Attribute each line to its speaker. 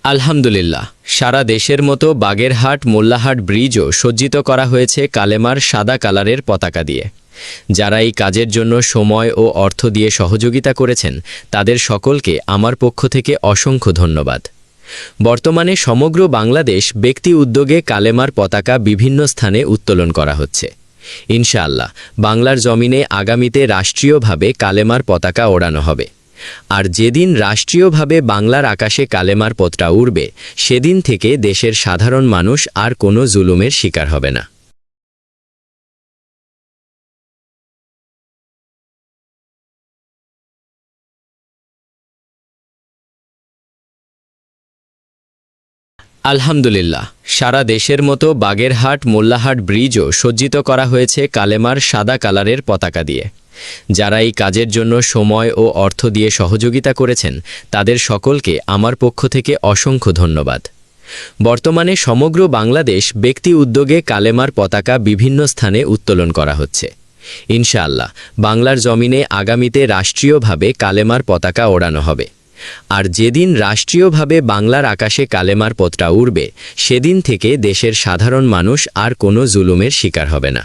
Speaker 1: আলহামদুলিল্লাহ, সারা দেশের মতো বাগেরহাট মোল্লাহাট ব্রিজও সজ্জিত করা হয়েছে কালেমার সাদা কালারের পতাকা দিয়ে। যারা এই কাজের জন্য সময় ও অর্থ দিয়ে সহযোগিতা করেছেন তাদের সকলকে আমার পক্ষ থেকে অসংখ্য ধন্যবাদ। বর্তমানে সমগ্র বাংলাদেশ ব্যক্তি উদ্যোগে কালেমার পতাকা বিভিন্ন স্থানে উত্তোলন করা হচ্ছে। ইনশাআল্লাহ বাংলার জমিনে আগামীতে রাষ্ট্রীয়ভাবে কালেমার পতাকা ওড়ানো হবে। আর যেদিন রাষ্ট্রীয়ভাবে বাংলার আকাশে কালেমার পতাকা উড়বে সেদিন থেকে দেশের সাধারণ মানুষ আর কোনো জুলুমের শিকার হবে না। আলহামদুলিল্লাহ, সারা দেশের মতো বাগেরহাট মোল্লাহাট ব্রিজও সজ্জিত করা হয়েছে কালেমার সাদা কালারের পতাকা দিয়ে। যারা এই কাজের জন্য সময় ও অর্থ দিয়ে সহযোগিতা করেছেন তাদের সকলকে আমার পক্ষ থেকে অসংখ্য ধন্যবাদ। বর্তমানে সমগ্র বাংলাদেশ ব্যক্তি উদ্যোগে কালেমার পতাকা বিভিন্ন স্থানে উত্তোলন করা হচ্ছে। ইনশাআল্লাহ বাংলার জমিনে আগামীতে রাষ্ট্রীয়ভাবে কালেমার পতাকা ওড়ানো হবে। আর যেদিন রাষ্ট্রীয়ভাবে বাংলার আকাশে কালেমার পতাকা উড়বে সেদিন থেকে দেশের সাধারণ মানুষ আর কোনো জুলুমের শিকার হবে না।